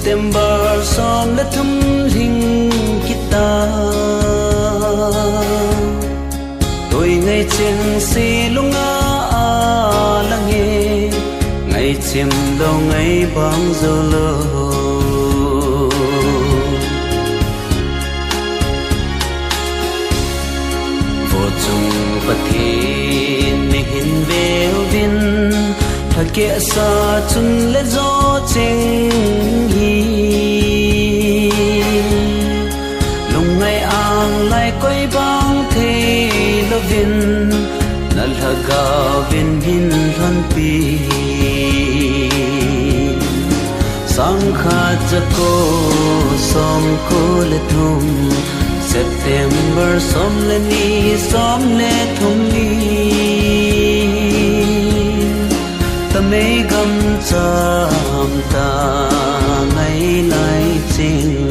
September som le thum ring kita tôi ngày trên si lunga lange ngày chim đâu ngày bóng dâu lơ vô chung bất kỳ nihin veo vin thật kia sa chun le gió chênh hi lung ngày ang lại quay băng thế lo vin nal haga vin hin ran pi sang kha chako som ko le thum September som le ni som le thum ni mây gầm chạm ta ngày lại chinh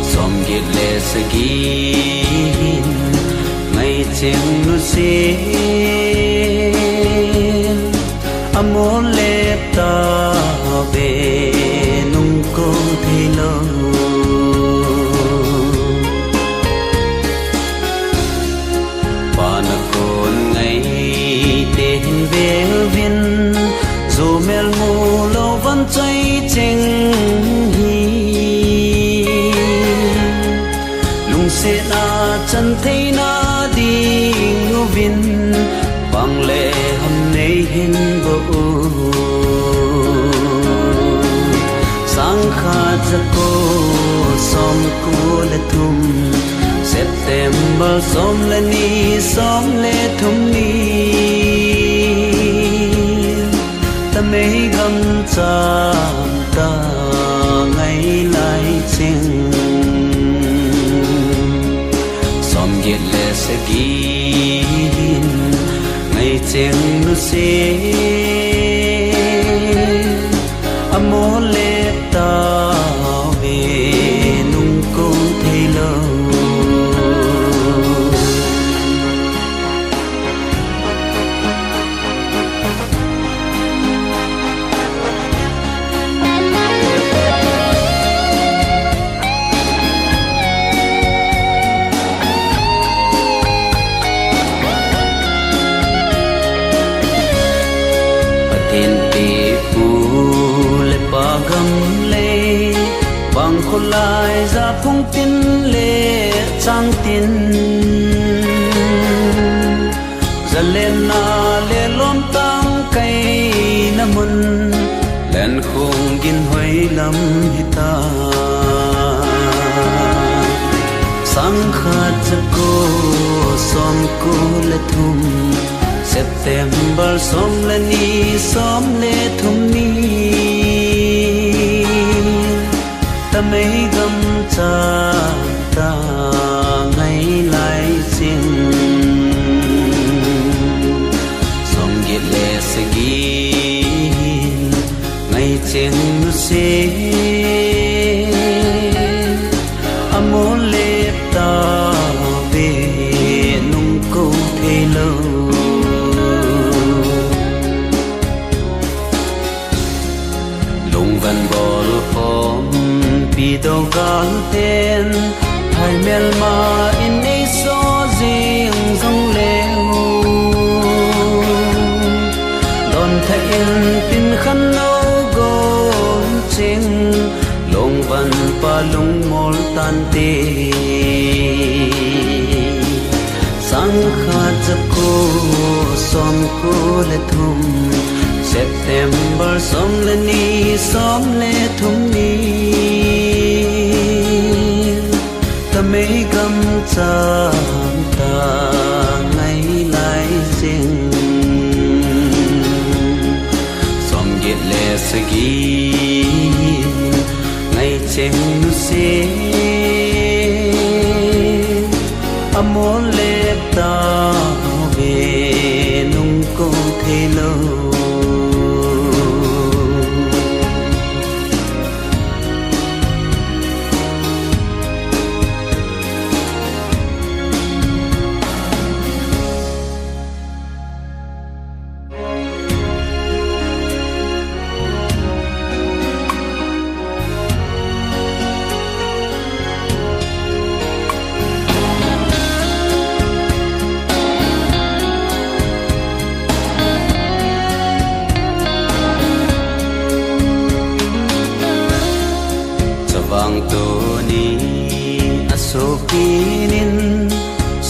som giết lệ sagin ngày chinh nu si amor lep ta về nung cô thi lâu viên dù mel mù lâu vẫn cháy chênh hi lung xe na chân thấy na đi ngô viên bằng lệ hầm nay hin bộ sang khá cha cô som cô lệ thum September som lệ ni som lệ thum ni mây gầm chạm ta ngày lại chênh som giết lệ sagin ngày chênh nu si amor lep ta về nung cô thấy lâu bằng khôn lại ra phung tin lệ trang tin giờ lên na lệ lom tăng cây na mun lên khung gin huay lắm hita sang khát cha cô som cô lệ thum September som lệ ni som lệ thum ni mây gầm chạm ta ngày lại chinh som giết lệ sagin ngày chênh nu si amor lep ta về nung cô thấy lâu lung văn bol hôm pi đâu gan tên hai mel ma in ei so riêng dòng leo đòn thay in tin khăn nâu gôn chinh lông văn pa lung mol tan tê sang khát cha cô som cô le thum September som le ni som le thum ni mây gầm chạm ta ngày lại chênh som giết lệ sagin ngày chênh nu si amor lep ta về nung cô thấy lâu vang tu ni asokinin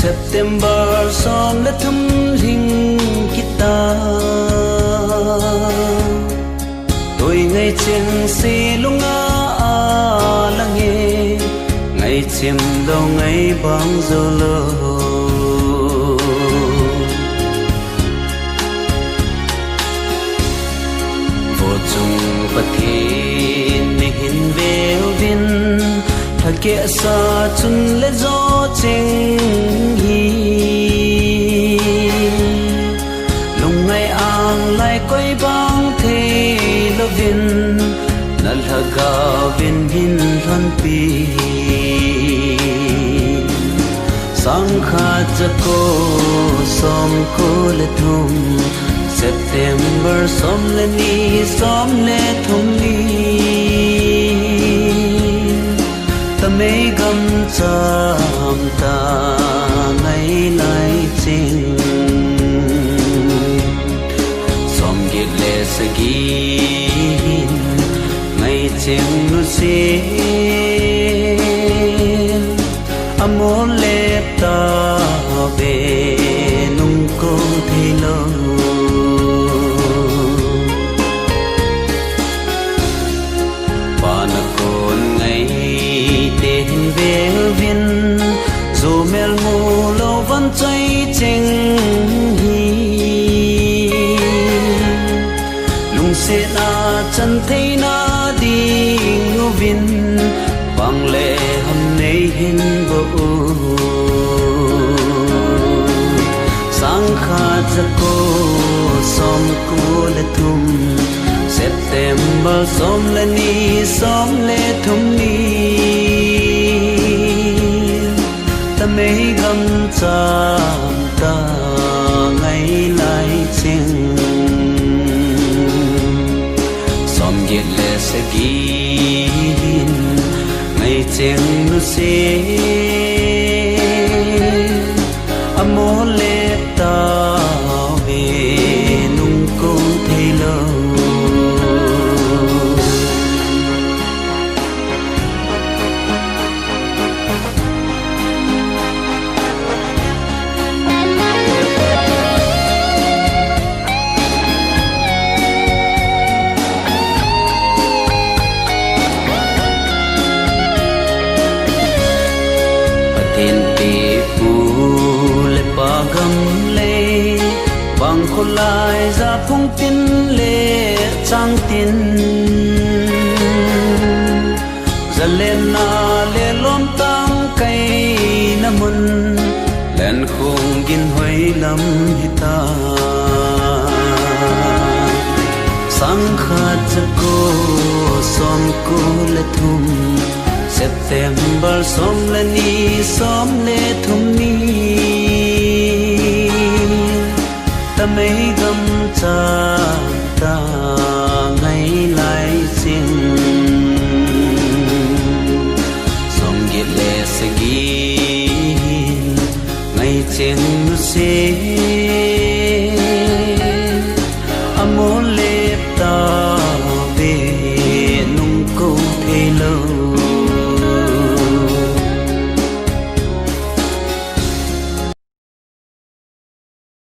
September som le thum ling kita tôi ngày trên si lunga lange ngày chim đâu ngày băng dâu lơ vô chung bất kỳ hin veo vin thật kia sa chun lệ gió chinh hi lùng ngày ang lại quay băng thế lo vin nal haga vin hin loan pi sang kha chako som ko le thum September som le ni som le thum ni ta mê gam cham ta ngày lại chinh som git le sagin ngày ching nu se amor lep ta về nung cô thi lo viên dù mel mù lâu vẫn cháy chênh hi lung xe na chân thấy na đi ngô viên bằng lệ hầm nấy hin vô sang kha cha cô som cô le thum September som le ni som le thum ni ta mê gam cham ta ngày lại chinh som yết lệ sẽ gin ngày chinh nu se amor lệ ta về nung cô thấy lâu bằng khôn lại ra phung tin lệ trang tin giờ lên na lệ lom tăng cây na mun lên khung gin hoy lắm hita sang khát cho cô som cô lệ thum September som lệ ni som lệ thum ni ta mấy gam cham